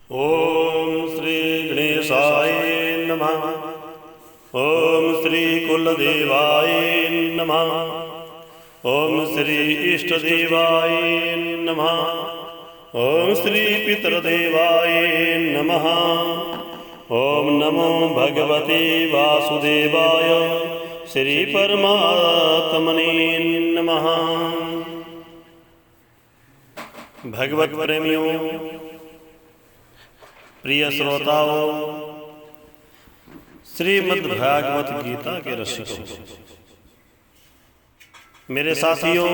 ओम श्री गणेशाय नमः। ओम श्री कुलदेवाय नमः। ओम श्री इष्टदेवाय नमः। ओम श्री पितृदेवाय नमः। ओम नमो भगवते वासुदेवाय श्री परमात्मने नमः। भगवत प्रेमियों, प्रिय श्रोताओं, श्रीमद् भागवत गीता के रसिकों, मेरे साथियों,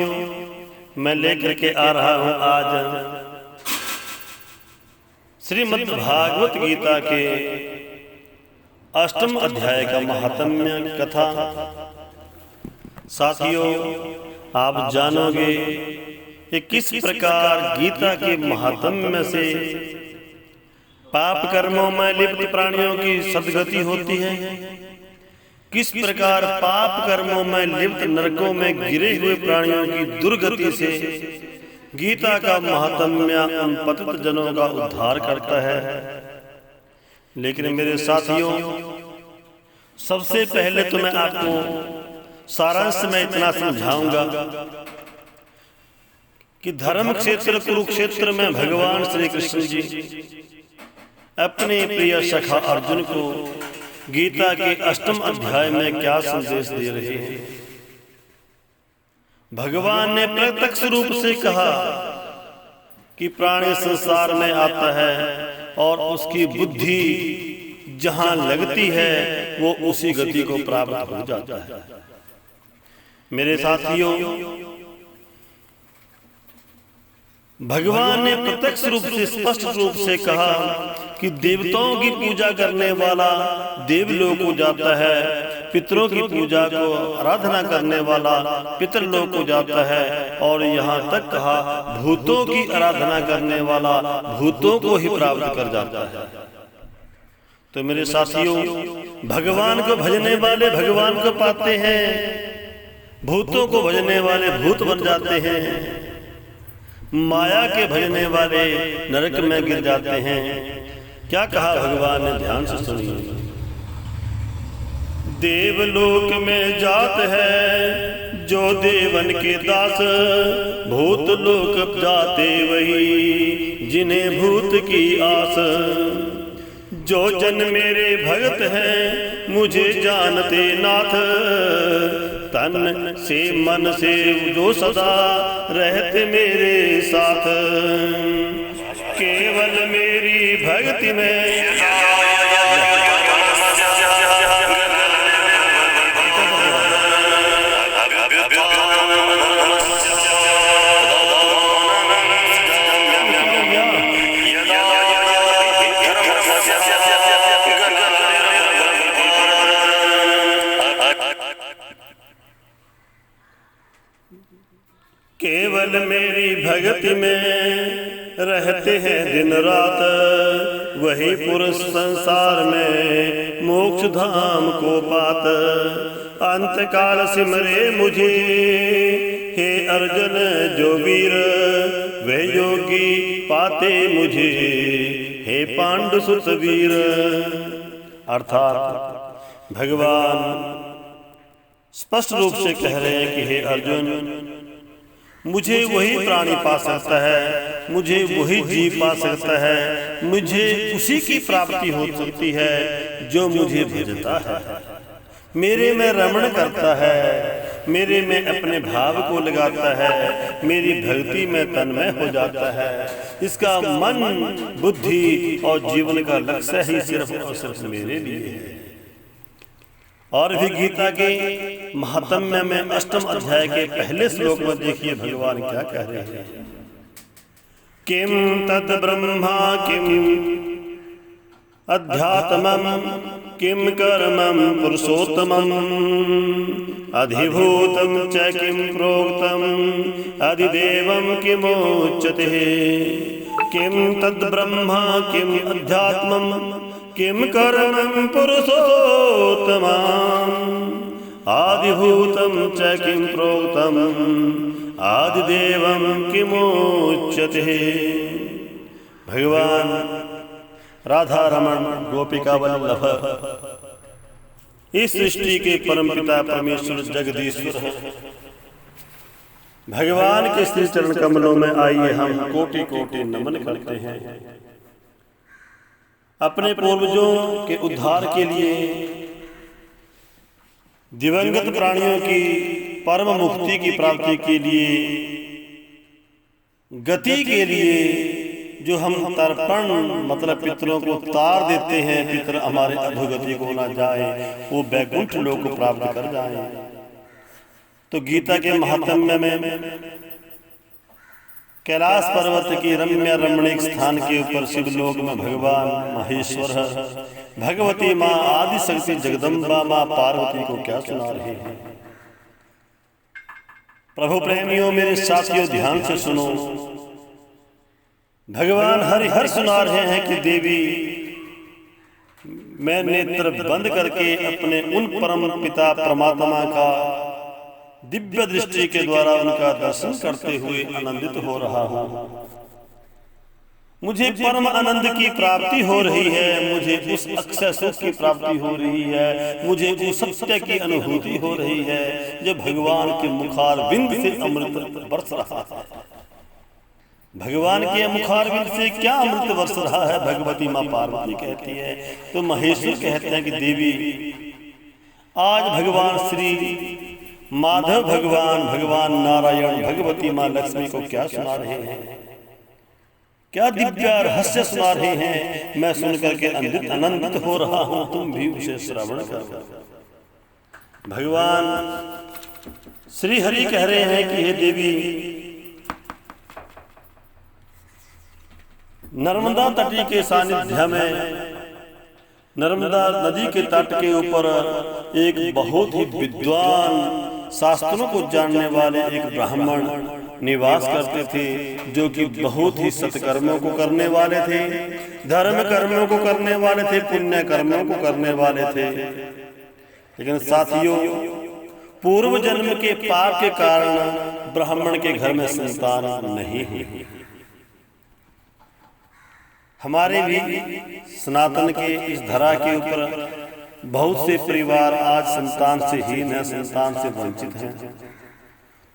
मैं लेकर के आ रहा हूं आज श्रीमद् भागवत गीता के अष्टम अध्याय का महात्म्य कथा। साथियों, आप जानोगे कि किस प्रकार गीता के महात्म्य से पाप कर्मों में लिप्त प्राणियों की सद्गति होती है, किस प्रकार पाप कर्मों में लिप्त नरकों में गिरे हुए प्राणियों की दुर्गति से गीता का महात्म्य उन पतित जनों का उद्धार करता है। लेकिन मेरे साथियों, सबसे पहले तो मैं आपको सारांश में इतना समझाऊंगा कि धर्म क्षेत्र कुरुक्षेत्र में भगवान श्री कृष्ण जी अपने प्रिय सखा अर्जुन को गीता के अष्टम अध्याय में क्या संदेश दे रहे हैं। भगवान ने प्रत्यक्ष रूप से कहा कि प्राणी संसार में आता है और उसकी बुद्धि जहां लगती है वो उसी गति को प्राप्त हो जाता है। मेरे साथियों, भगवान ने प्रत्यक्ष रूप से स्पष्ट रूप से कहा कि देवताओं की पूजा करने वाला देवलोक को जाता है, पितरों की पूजा को आराधना करने वाला पितरलोक को जाता है, और यहाँ तक कहा भूतों की आराधना करने वाला भूतों को ही प्राप्त कर जाता है। तो मेरे साथियों, भगवान को भजने वाले भगवान को पाते हैं, भूतों को भजने वाले भूत बन जाते हैं, माया के भजने वाले नरक में गिर जाते हैं। क्या कहा भगवान ने, ध्यान से सुनिए। देवलोक में जात है जो देवन के दास, भूत लोक जाते वही जिन्हें भूत की आस। जो जन मेरे भगत हैं मुझे जानते नाथ, तन से मन से जो सदा रहते मेरे साथ। केवल मेरी भक्ति में केवल मेरी भक्ति में रहते हैं दिन रात, वही पुरुष संसार में मोक्ष धाम को पात। अंत काल सिमरे मुझे हे अर्जुन जो वीर, वे योगी पाते मुझे हे पांडु सुत वीर। अर्थात भगवान स्पष्ट रूप से कह रहे हैं कि हे अर्जुन, मुझे वही प्राणी पा सकता है, मुझे वही जीव पा सकता है, मुझे उसी की प्राप्ति हो सकती है जो मुझे भजता है, मेरे में रमण करता है, मेरे में अपने भाव को लगाता है, मेरी भक्ति में तन्मय हो जाता है। इसका मन, बुद्धि और जीवन का लक्ष्य ही सिर्फ और सिर्फ मेरे लिए है। और भी गीता के महात्म्य में अष्टम अध्याय के पहले श्लोक में देखिए भगवान क्या कह रहे हैं। किम तद ब्रह्मा किम अध्यात्मम किम कर्मम पुरुषोत्तमम, अधिभूतम च किम प्रोक्तम अधिदेवम किमोच्यते। किम तद ब्रह्मा किम अध्यात्मम किम कर्मं पुरुषोत्तमं, आदिभूतं च किं प्रोक्तम् आदिदेवं किमुच्यते। भगवान राधा रमण गोपिका वल्लभ, इस सृष्टि के परमपिता परमेश्वर जगदीश्वर हैं। भगवान के श्री चरण कमलों में आइए हम कोटि कोटि नमन करते हैं। अपने पूर्वजों के उद्धार के लिए, दिवंगत प्राणियों की परम मुक्ति की प्राप्ति के लिए, गति के लिए जो हम तर्पण मतलब पितरों को तार देते हैं, पितर हमारे अधोगति को ना जाए, वो वैकुंठ लोक को प्राप्त कर जाए। तो गीता के महात्म्य में कैलाश पर्वत की रम्य रमणीक स्थान के ऊपर शिवलोक में भगवान महेश्वर, भगवती माँ आदि शक्ति जगदम्बा माँ पार्वती को क्या सुना रहे हैं। प्रभु प्रेमियों, मेरे साथियों, ध्यान से सुनो। भगवान हरिहर सुना रहे हैं कि देवी, मैं नेत्र बंद करके अपने उन परम पिता परमात्मा का दिव्य दृष्टि के द्वारा उनका दर्शन करते हुए आनंदित हो रहा हूं। मुझे परम आनंद की प्राप्ति हो रही है, मुझे उस अक्षय सुख की प्राप्ति हो रही है, मुझे उस सत्य की अनुभूति हो रही है जो भगवान के मुखारविंद से अमृत बरस रहा है। भगवान के मुखारविंद से क्या अमृत बरस रहा है, भगवती माँ पार्वती कहती है। तो महेश्वर कहते हैं कि देवी, आज भगवान श्री माधव भगवान, भगवान नारायण, भगवती माँ लक्ष्मी को क्या सुना रहे हैं, क्या दिव्य रहस्य सुना रहे हैं। मैं सुनकर के आनंदित हो रहा हूं, तुम भी उसे श्रवण करो। भगवान श्री हरि कह रहे हैं कि हे देवी, नर्मदा तटी के सानिध्य में, नर्मदा नदी के तट के ऊपर एक बहुत ही विद्वान, शास्त्रों को जानने वाले एक ब्राह्मण निवास करते थे, जो कि बहुत ही सत्कर्मों को करने वाले थे, धर्म कर्मों को करने वाले थे, पुण्य कर्मों को करने वाले थे। लेकिन साथियों, पूर्व जन्म के पाप के कारण ब्राह्मण के घर में संतान नहीं हुई। हमारे भी सनातन के इस धरा के ऊपर बहुत से परिवार आज संतान से हीन है, संतान से वंचित हैं।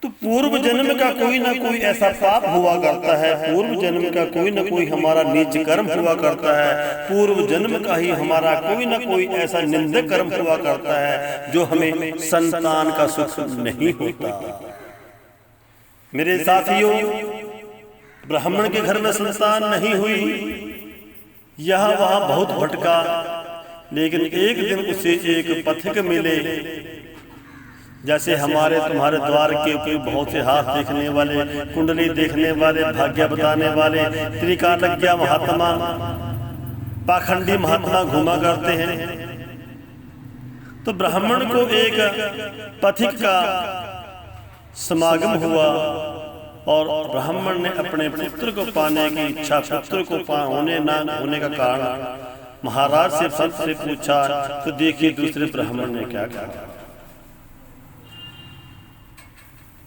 तो पूर्व जन्म का कोई ना कोई ऐसा पाप हुआ करता है, पूर्व जन्म का कोई ना कोई हमारा नीच कर्म हुआ करता है, पूर्व जन्म का ही हमारा कोई ना कोई ऐसा निंदक कर्म हुआ करता है जो हमें संतान का सुख नहीं होता। मेरे साथियों, ब्राह्मण के घर में संतान नहीं हुई, यहाँ वहां बहुत भटका, लेकिन एक दिन उसे एक पथिक मिले। जैसे हमारे तुम्हारे द्वार के ऊपर बहुत से हाथ देखने वाले, कुंडली देखने वाले, भाग्य बताने वाले, त्रिकालज्ञ महात्मा, पाखंडी महात्मा घुमा करते हैं। तो ब्राह्मण को एक पथिक का समागम हुआ और ब्राह्मण ने अपने पुत्र को पाने की इच्छा, पुत्र को होने ना होने का कारण महाराज से संत से पूछा। तो देखिए दूसरे ब्राह्मण ने क्या कहा।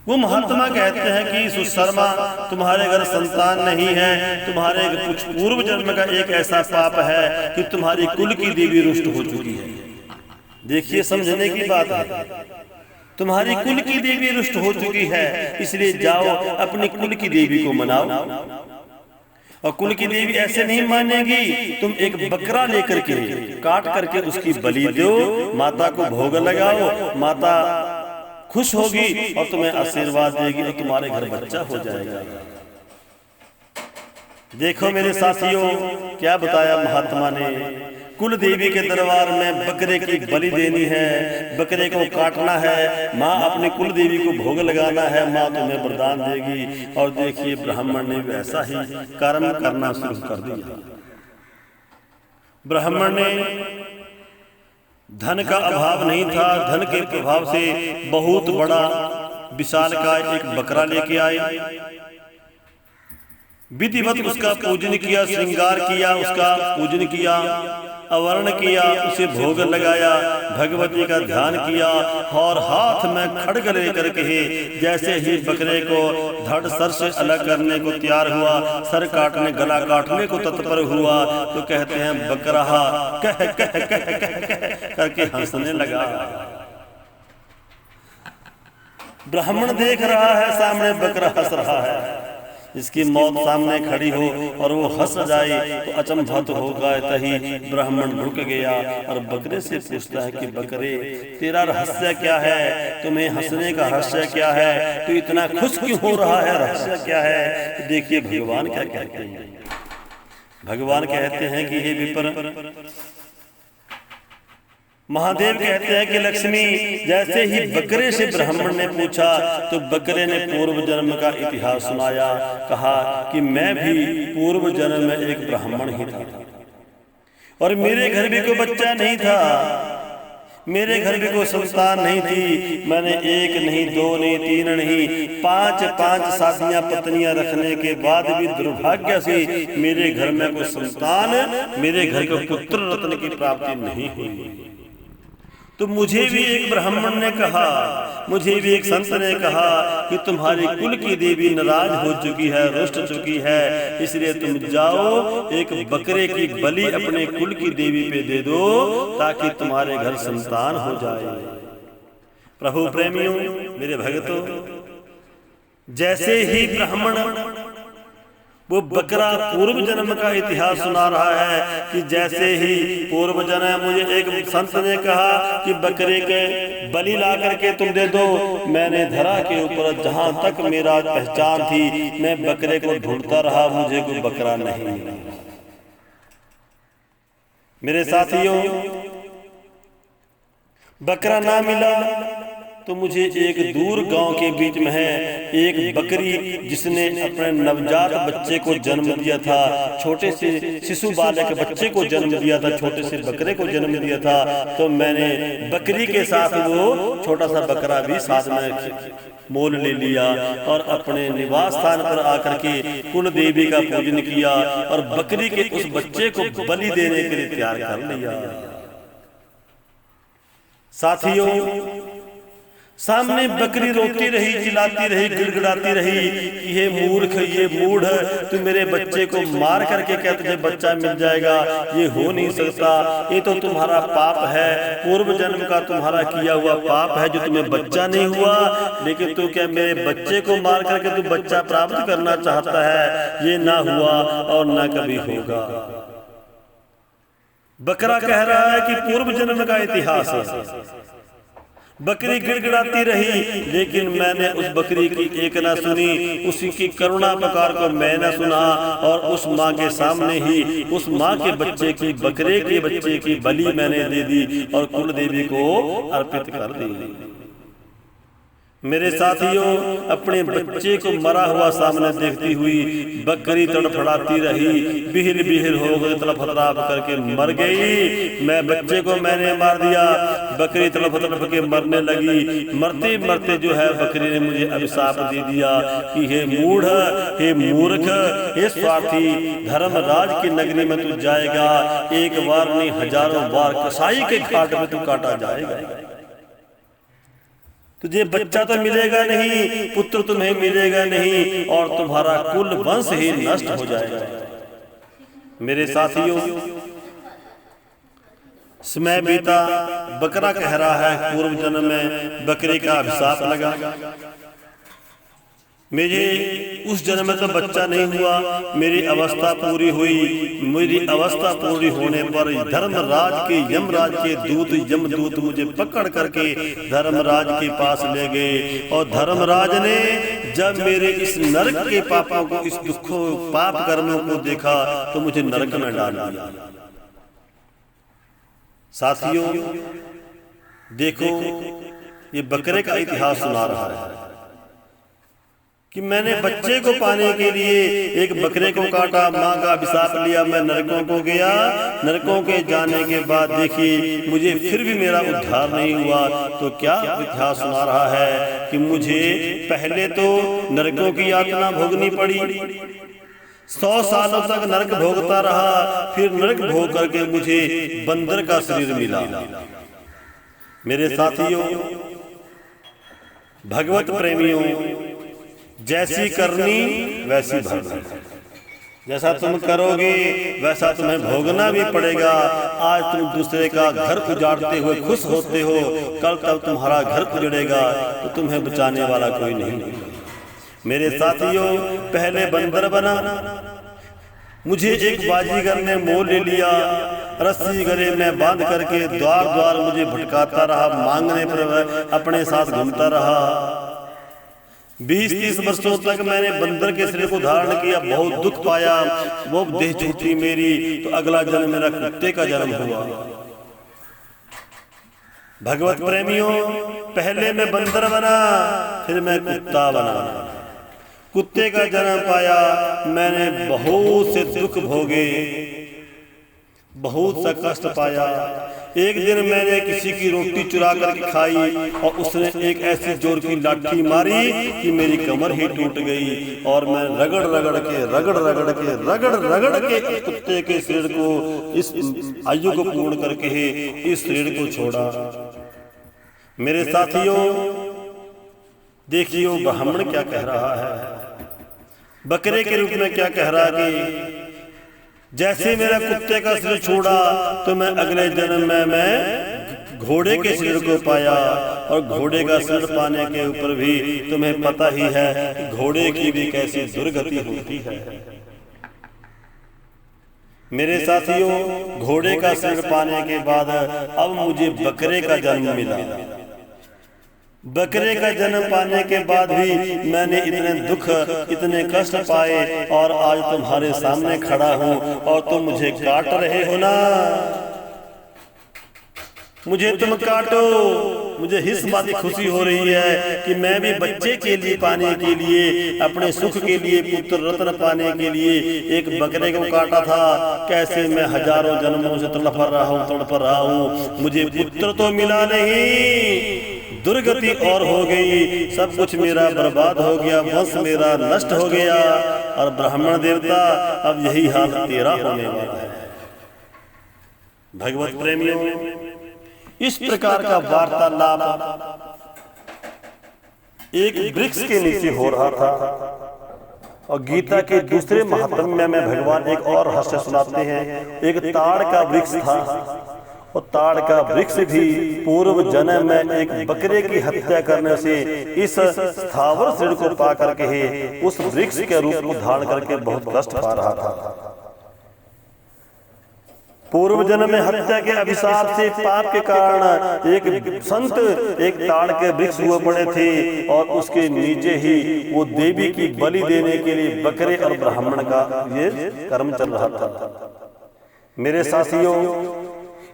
वो महात्मा कहते हैं कि सुशर्मा, तुम्हारे घर संतान नहीं है, तुम्हारे कुछ पूर्व जन्म का एक ऐसा पाप है कि तुम्हारी कुल की देवी रुष्ट हो चुकी है। देखिए, समझने की बात है, तुम्हारी कुल की देवी रुष्ट हो चुकी है, इसलिए जाओ अपनी कुल की देवी को मनाओ। और कुल की देवी ऐसे नहीं मानेगी, तुम एक बकरा लेकर के काट करके उसकी बलि दो, माता को भोग लगाओ, माता खुश होगी और तुम्हें आशीर्वाद देगी और तुम्हारे घर बच्चा हो जाएगा। देखो मेरे साथियों, क्या बताया महात्मा ने। कुल देवी के दरबार में बकरे की बलि देनी है, बकरे को काटना है, माँ अपने कुल देवी को भोग लगाना है, माँ तुम्हें वरदान देगी। और देखिए ब्राह्मण ने वैसा ही कर्म करना शुरू कर दिया। ब्राह्मण ने, धन का अभाव नहीं था, धन के प्रभाव से बहुत बड़ा विशाल का एक बकरा लेके आए। विधिवत उसका पूजन किया, श्रृंगार किया, उसका पूजन किया, अवर्ण किया, उसे भोग लगाया, भगवती का ध्यान किया और हाथ में खड्ग लेकर के जैसे ही बकरे को धड़ सर से अलग करने को तैयार हुआ, सर काटने गला काटने को तत्पर हुआ, तो कहते हैं बकरा कह कह कह कह कह करके हंसने लगा। ब्राह्मण देख रहा है सामने बकरा हंस रहा है, इसकी मौत सामने खड़ी हो और वो हंस जाए तो अचंभत होगा। तही ब्राह्मण रुक गया और बकरे से पूछता है कि बकरे तेरा रहस्य क्या है, तुम्हें हंसने का रहस्य क्या है, तू इतना खुश क्यों हो रहा है, रहस्य क्या है। तो देखिए भगवान क्या कहते हैं। भगवान कहते हैं कि हे विप्र, महादेव कहते हैं कि लक्ष्मी, जैसे ही बकरे से ब्राह्मण ने पूछा तो बकरे ने पूर्व जन्म का इतिहास सुनाया, कहा कि मैं भी पूर्व जन्म में एक ब्राह्मण ही था और मेरे घर भी कोई बच्चा नहीं था, मेरे घर भी कोई संतान नहीं थी। मैंने एक नहीं, दो नहीं, तीन नहीं, पांच शादियां पत्नियां रखने के बाद भी दुर्भाग्य से मेरे घर में कोई संतान, मेरे घर को पुत्र रत्न की प्राप्ति नहीं हुई। तो मुझे भी एक ब्राह्मण ने कहा, मुझे भी एक संत ने कहा कि तुम्हारी कुल की देवी नाराज हो चुकी है, रुष्ट चुकी है, इसलिए तुम जाओ एक बकरे की बलि अपने कुल की देवी पे दे दो ताकि तुम्हारे घर संतान हो जाए। प्रभु प्रेमियों, मेरे भक्तों, जैसे ही ब्राह्मण वो बकरा पूर्व जन्म का इतिहास सुना रहा है कि जैसे ही पूर्व जन्म मुझे एक संत ने कहा कि बकरे के बलि ला करके तुम दे दो, मैंने धरा के ऊपर जहां तक मेरा पहचान थी मैं बकरे को ढूंढता रहा, मुझे कोई बकरा नहीं मिला। मेरे साथियों, बकरा ना मिला तो मुझे एक दूर गांव के बीच में है एक बकरी जिसने अपने नवजात बच्चे को जन्म दिया था, छोटे से शिशु बालक बच्चे को जन्म दिया था, छोटे से बकरे को जन्म दिया था, तो मैंने बकरी के साथ वो छोटा सा बकरा भी साथ में मोल ले लिया और अपने निवास स्थान पर आकर के कुल देवी का पूजन किया और बकरी के उस बच्चे को बलि देने के लिए तैयार कर लिया। साथियों, सामने बकरी रोती रही, चिल्लाती रही, गिड़गिड़ाती रही कि ये मूर्ख, ये मूढ़, तू मेरे बच्चे को मार करके क्या तुझे बच्चा मिल जाएगा, ये हो नहीं सकता, ये तो तुम्हारा पाप है, पूर्व जन्म का तुम्हारा किया हुआ पाप है जो तुम्हें बच्चा नहीं हुआ, लेकिन तू क्या मेरे बच्चे को मार करके तू बच्चा प्राप्त करना चाहता है, ये ना हुआ और ना कभी होगा। बकरा कह रहा है कि पूर्व जन्म का इतिहास है। बकरी गिड़गिड़ाती रही, लेकिन मैंने उस बकरी की एक ना सुनी, उसी की करुणा पुकार को मैं न सुना और उस माँ के सामने ही उस माँ के बच्चे की, बकरे के बच्चे की बलि मैंने दे दी और कुल देवी को अर्पित कर दी। मेरे साथियों, अपने बच्चे को मरा हुआ सामने देखती हुई बकरी तड़फड़ाती रही, बिहिर बिहिर हो गई, तड़फ तड़फ करके मर गई। मैं बच्चे को मैंने मार दिया, बकरी तड़फ तड़फ के मरने लगी। मरते मरते जो है बकरी ने मुझे अभिशाप दे दिया कि हे मूढ़, हे मूर्ख, हे स्वार्थी, धर्मराज की नगरी में तू जाएगा, एक बार नहीं हजारों बार कसाई के घाट में तू काटा जाएगा। तुझे बच्चा तो मिलेगा नहीं, पुत्र तुम्हें मिलेगा नहीं और तुम्हारा कुल वंश ही नष्ट हो जाएगा। मेरे साथियों, समय बीता, बकरा कह रहा है पूर्व जन्म में बकरे का अभिशाप लगा, मेरे उस जन्म में तो बच्चा नहीं हुआ, मेरी अवस्था पूरी हुई। मेरी अवस्था पूरी होने पर धर्मराज के, यमराज के दूत, यमदूत मुझे पकड़ करके धर्मराज के पास ले गए और धर्मराज ने जब मेरे इस नरक के पापों को, इस दुखों पाप कर्मों को देखा तो मुझे नरक में डाल दिया। साथियों, देखो, ये बकरे का इतिहास सुना रहा है कि मैंने बच्चे को पाने के लिए एक बकरे को काटा, माँ का अभिशाप लिया, मैं नरकों को गया। नरकों के जाने के बाद देखिए मुझे फिर भी मेरा उद्धार नहीं हुआ। तो क्या इतिहास सुना रहा है कि मुझे पहले तो नरकों की यातना भोगनी पड़ी, 100 सालों तक नरक भोगता रहा, फिर नरक भोग करके मुझे बंदर का शरीर मिला। मेरे साथियों, भगवत प्रेमियों, जैसी करनी वैसी भरनी। जैसा तुम करोगे वैसा तुम्हें भोगना भी पड़ेगा। आज तुम दूसरे का घर उजाड़ते हुए खुश होते हो, कल तक तुम्हारा घर उजड़ेगा तो तुम्हें बचाने वाला कोई नहीं। मेरे साथियों, पहले बंदर बना, मुझे एक बाजीगर ने मोल ले लिया, रस्सी गले में बांध करके द्वार द्वार मुझे भटकाता रहा, मांगने पर अपने साथ घूमता रहा। 20-30 वर्षों तक मैंने बंदर के शरीर को धारण किया, बहुत दुख पाया, वो देह छूटी मेरी, तो अगला जन्म मेरा कुत्ते का जन्म हुआ। भगवत प्रेमियों, पहले मैं बंदर बना, फिर मैं कुत्ता बना। कुत्ते का जन्म पाया, मैंने बहुत से दुख भोगे, बहुत सा कष्ट पाया। एक दिन मैंने किसी की रोटी चुरा करके खाई और उसने एक ऐसी जोर की लाठी मारी कि मेरी कमर ही टूट गई, और मैं रगड़ रगड़ के कुत्ते के शरीर को, इस आयु को पूर्ण करके ही इस शरीर को छोड़ा। मेरे साथियों, देखिए ब्राह्मण क्या कह रहा है, बकरे के रूप में क्या कह रहा है कि जैसे मेरा कुत्ते का शरीर छोड़ा तो मैं अगले जन्म में मैं घोड़े के शरीर को पाया, और घोड़े का शरीर पाने के ऊपर भी तुम्हें पता ही है कि घोड़े की भी कैसी दुर्गति होती है। मेरे साथियों, घोड़े का शरीर पाने के बाद अब मुझे बकरे का जन्म मिला। बकरे का जन्म पाने के बाद भी मैंने इतने दुख, इतने कष्ट पाए, और आज तुम्हारे सामने खड़ा हूं और तुम मुझे काट रहे हो ना। मुझे तुम काटो, मुझे इस बात की खुशी हो रही है कि मैं भी बच्चे के लिए पाने के लिए, अपने सुख के लिए, पुत्र रत्न पाने के लिए एक बकरे को काटा था। कैसे मैं हजारों जन्मों से तड़प रहा हूँ, मुझे पुत्र तो मिला नहीं, दुर्गति और हो गई, सब कुछ मेरा बर्बाद हो गया, वंश मेरा नष्ट हो गया। और ब्राह्मण देवता, अब यही हाल तेरा होने वाला है। भगवत प्रेमियों, इस प्रकार का वार्तालाप एक वृक्ष के नीचे हो रहा था, और गीता के दूसरे महात्म्य में भगवान एक और रहस्य सुनाते हैं। एक ताड़ का वृक्ष था, और ताड़ का वृक्ष भी पूर्व जन्म में एक बकरे की हत्या करने से इस स्थावर शरीर को पा करके ही उस वृक्ष के रूप को धारण करके बहुत कष्ट पा रहा था। पूर्व जन्म में हत्या के अभिशाप से, पाप के कारण एक संत एक ताड़ के वृक्ष हुए पड़े थे, और उसके नीचे ही वो देवी की बलि देने के लिए बकरे और ब्राह्मण का ये कर्म चल रहा था। मेरे साथियों,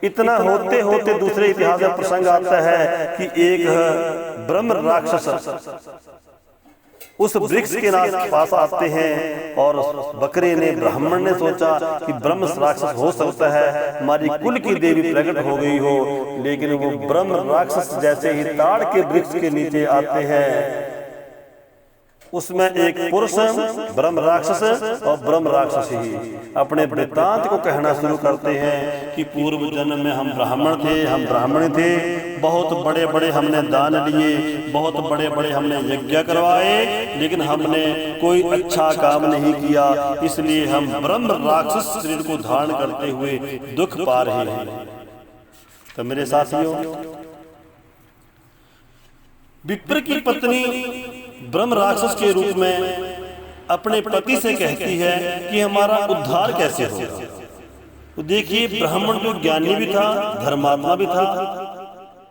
इतना होते होते दूसरे इतिहास में प्रसंग आता है कि एक ब्रह्म राक्षस उस वृक्ष के पास आते हैं, और बकरे ने, ब्राह्मण ने सोचा कि ब्रह्म राक्षस हो सकता है, हमारी कुल की देवी प्रकट हो गई हो। लेकिन वो ब्रह्म राक्षस जैसे ही ताड़ के वृक्ष के नीचे आते हैं, उसमें एक पुरुष ब्रह्म राक्षस और ब्रह्म राक्षस ही अपने वृत्तांत को कहना शुरू करते हैं कि पूर्व जन्म में हम ब्राह्मण थे, हम ब्राह्मण थे, बहुत बड़े बड़े हमने दान लिए, बहुत बड़े बड़े हमने यज्ञ करवाए, लेकिन हमने कोई अच्छा काम नहीं किया, इसलिए हम ब्रह्म राक्षस शरीर को धारण करते हुए दुख पा रहे हैं। तो मेरे साथियों, विप्र की पत्नी ब्रह्म राक्षस के रूप में अपने पति से कहती है कि हमारा उद्धार कैसे होगा। तो देखिए, ब्राह्मण तो ज्ञानी भी था, धर्मात्मा भी था,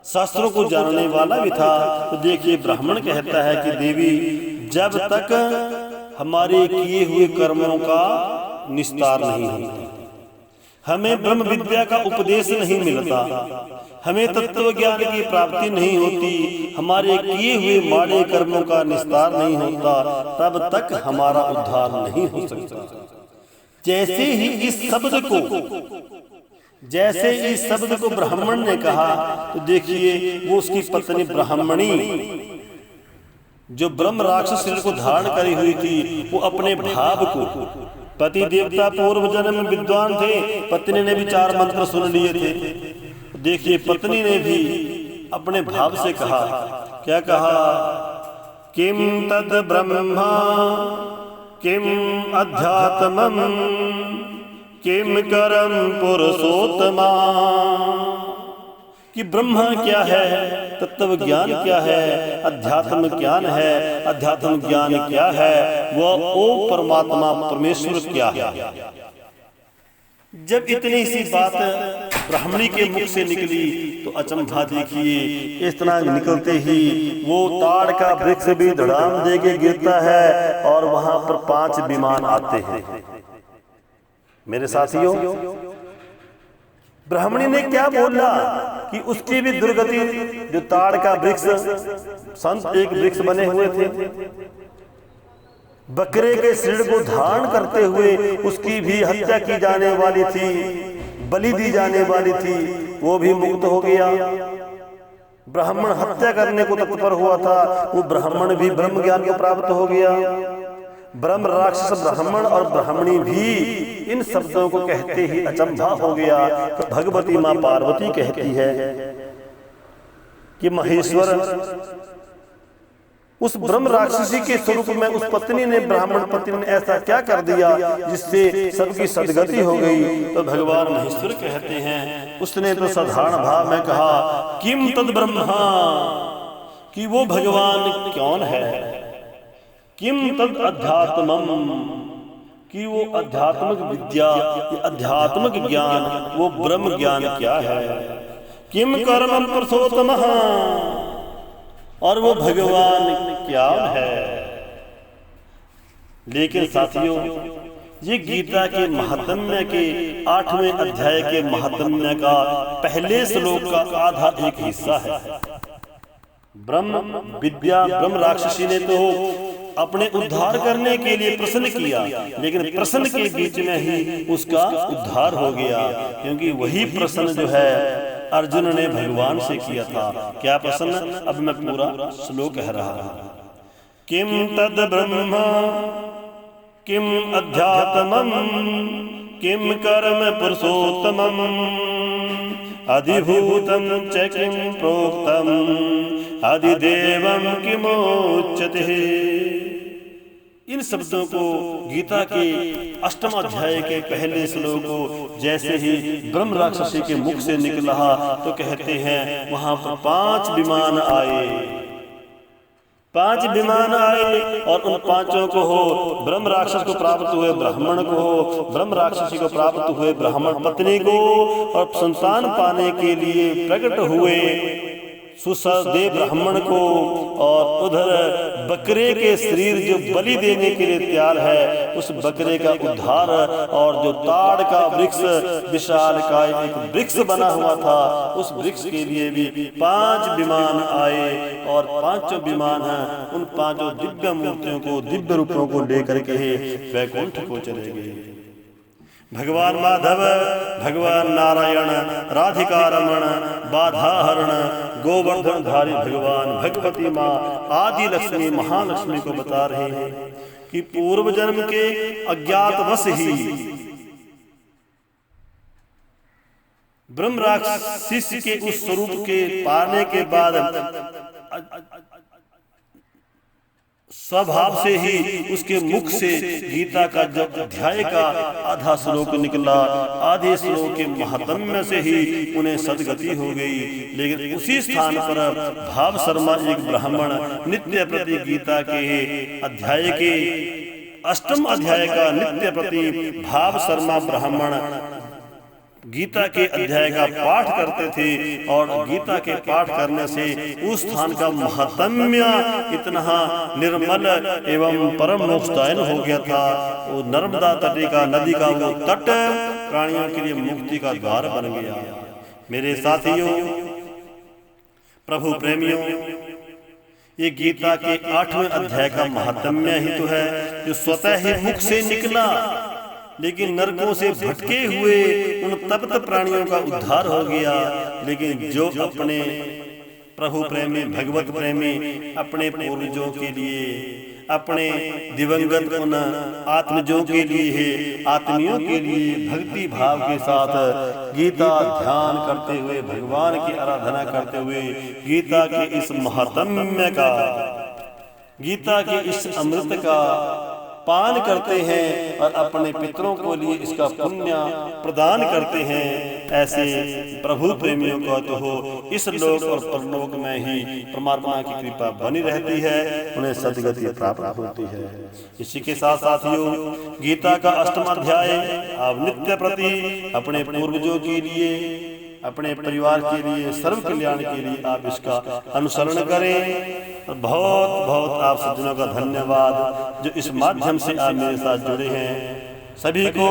शास्त्रों को जानने वाला भी था। तो देखिए, ब्राह्मण कहता है कि देवी, जब तक हमारे किए हुए कर्मों का निस्तार नहीं होता, हमें ब्रह्म विद्या का उपदेश नहीं मिलता, हमें तत्व ज्ञान की प्राप्ति नहीं होती, हमारे किए हुए माड़े कर्मों का निस्तार नहीं होता, तब तक हमारा उद्धार नहीं हो सकता। जैसे ही इस शब्द को ब्राह्मण ने कहा, तो देखिए वो उसकी पत्नी ब्राह्मणी जो ब्रह्म राक्षस शरीर को धारण करी हुई थी, वो अपने भाव को पति देवता पूर्व जन्म में विद्वान थे, पत्नी ने भी 4 मंत्र सुन लिए थे। देखिए पत्नी ने भी अपने भाव से कहा, क्या कहा, किम तद ब्रह्मा किम अध्यात्मम किम करम पुरुषोत्तमा, कि ब्रह्मा क्या है, तत्व ज्ञान क्या है, अध्यात्म ज्ञान है, अध्यात्म ज्ञान क्या है, वह ओ परमात्मा परमेश्वर क्या है। जब इतनी सी बात ब्राह्मणी के मुख से निकली तो अचंभा देखिए, इस तरह निकलते ही वो ताड़ का वृक्ष भी धड़ाम दे के गिरता है और वहां पर 5 विमान आते हैं। मेरे साथियों, ब्राह्मणी ने क्या बोला कि उसकी भी दुर्गति, जो ताड़ का वृक्ष, संत एक वृक्ष बने हुए थे, बकरे के सिर को धारण करते हुए उसकी भी हत्या की जाने वाली थी, बलि दी जाने वाली थी, वो भी मुक्त हो गया। ब्राह्मण हत्या करने को तत्पर हुआ था, वो ब्राह्मण भी ब्रह्म ज्ञान को प्राप्त हो गया। ब्रह्म राक्षस ब्राह्मण और ब्राह्मणी भी इन शब्दों को कहते ही अचंभा हो गया। तो भगवती मां पार्वती कहती है कि महेश्वर, उस ब्रह्म राक्षसी के स्वरूप में उस पत्नी ने, ब्राह्मण पत्नी ने ऐसा क्या कर दिया जिससे सबकी सदगति हो गई। तो भगवान महेश्वर कहते हैं, उसने तो साधारण भाव में कहा, किम तद ब्रह्मा, कि वो भगवान कौन है, किम तद अध्यात्मम, कि वो आध्यात्मिक विद्या, आध्यात्मिक ज्ञान, वो ब्रह्म ज्ञान क्या है, किम कर्म पुरुषोत्तम, और वो भगवान क्या है। लेकिन साथियों, ये गीता के महात्म्य के 8वें अध्याय के महात्म्य का पहले श्लोक का आधा एक हिस्सा है। ब्रह्म विद्या, ब्रह्म राक्षसी ने तो अपने उद्धार करने के लिए प्रश्न किया, लेकिन प्रश्न के बीच में ही उसका उद्धार हो गया, क्योंकि वही प्रश्न जो है अर्जुन ने भगवान से किया था। क्या प्रश्न, अब मैं पूरा श्लोक कह रहा हूं। किम तद ब्रह्मा किम अध्यात्मम किम कर्म पुरुषोत्तमम अधिभूतम च किम प्रोक्तम अधिदेवम किमोच्यते। इन शब्दों को गीता के 8वें अध्याय के पहले श्लोक को जैसे ही ब्रह्म राक्षसी के मुख से निकला तो कहते हैं, वहां पर 5 विमान आए, 5 विमान आए, और उन 5 को हो ब्रह्म राक्षस को प्राप्त हुए ब्राह्मण को हो, ब्रह्म राक्षसी को प्राप्त हुए ब्राह्मण पत्नी को, और संतान पाने के लिए प्रकट हुए सुसदेव ब्राह्मण को, और उधर बकरे के शरीर जो बलि देने के लिए तैयार है, उस बकरे का उद्धार, और जो ताड़ का वृक्ष विशाल का एक वृक्ष बना हुआ था, उस वृक्ष के लिए भी 5 विमान आए, और 5 विमान हैं उन 5 दिव्य मूर्तियों को, दिव्य रूपों को लेकर के वैकुंठ को चले गए। भगवान माधव, भगवान नारायण, राधिका रमण, बाधाहरण, गोवर्धन धारी भगवान, भगवती माँ आदि लक्ष्मी महालक्ष्मी को बता रहे हैं कि पूर्व जन्म के अज्ञातवश ही ब्रह्म राक्षस के उस स्वरूप के पाने के बाद स्वभाव से ही उसके मुख से गीता का जब अध्याय का आधा श्लोक निकला, आधे श्लोक के महात्म्य से ही उन्हें सदगति हो गई। लेकिन उसी स्थान पर भाव शर्मा एक ब्राह्मण नित्य प्रति गीता के अध्याय के 8वें अध्याय का नित्य प्रति भाव शर्मा ब्राह्मण गीता के अध्याय का पाठ करते थे, और गीता के पाठ करने से उस स्थान का महात्म्य इतना निर्मल एवं परम मोक्षदायन हो गया था। वो नर्मदा तटे का, नदी का वो तट प्राणियों के लिए मुक्ति का द्वार बन गया। मेरे साथियों, प्रभु प्रेमियों, ये गीता के 8वें अध्याय का महात्म्य ही तो है, जो स्वतः ही मुख से निकला, लेकिन नरकों से भटके हुए उन तप्त प्राणियों का उद्धार हो गया। लेकिन जो अपने प्रभु प्रेमी, भगवत प्रेमी, अपने पूर्वजों के लिए, अपने दिवंगत उन आत्मजों के लिए, आत्मियों के लिए भक्ति भाव के साथ गीता ध्यान करते हुए, भगवान की आराधना करते हुए गीता के इस महात्म्य का, गीता के इस अमृत का पान करते हैं और अपने पितरों को लिए इसका पुण्य प्रदान करते हैं। ऐसे प्रभु प्रेमियों का तो हो इस लोक और परलोक में ही परमात्मा की कृपा बनी रहती है, उन्हें सद्गति प्राप्त होती है। इसी के साथ साथियों, गीता का 8वां अध्याय आप नित्य प्रति अपने पूर्वजों के लिए, अपने परिवार के लिए, सर्व कल्याण के लिए आप इसका अनुसरण करें। और बहुत बहुत आप सज्जनों का धन्यवाद जो इस माध्यम से आप मेरे साथ जुड़े हैं। सभी को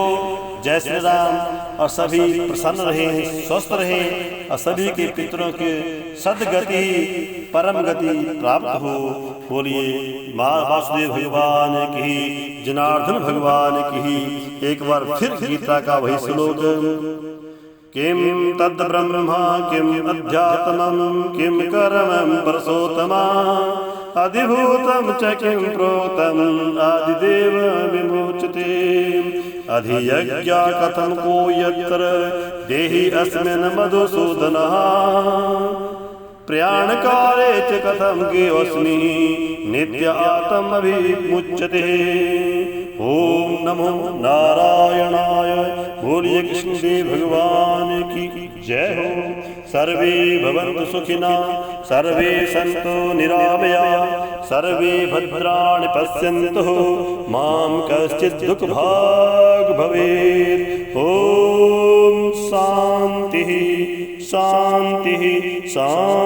जय श्री राम, और सभी प्रसन्न रहें, स्वस्थ रहें, और सभी के पितरों के सद्गति परम गति प्राप्त हो। बोलिए माँ वासुदेव भगवान की, जनार्दन भगवान की। एक बार फिर गीता का वही श्लोक, किम तद ब्रह्मा किम अध्यात्मं किम कर्मं परसोत्तमा अधिभूतं च किम प्रोक्तम् आदिदेव विमुच्यते अधियज्ञा कथं को यत्र देहि अस्मिन् मधुसूदनः प्रयाणकाले च कथं गेऽस्मि नित्य आत्मभिमुच्यते। ओम नमो नारायणाय। बोलिए कृष्णदेव भगवान की जय हो। सर्वे भवन्तु सुखिनः, सर्वे सन्तु निरामया, सर्वे भद्राणि पश्यन्तु मां कश्चित् दुःखभाग् भवेत्। ओम शान्तिः शान्तिः शान्तिः।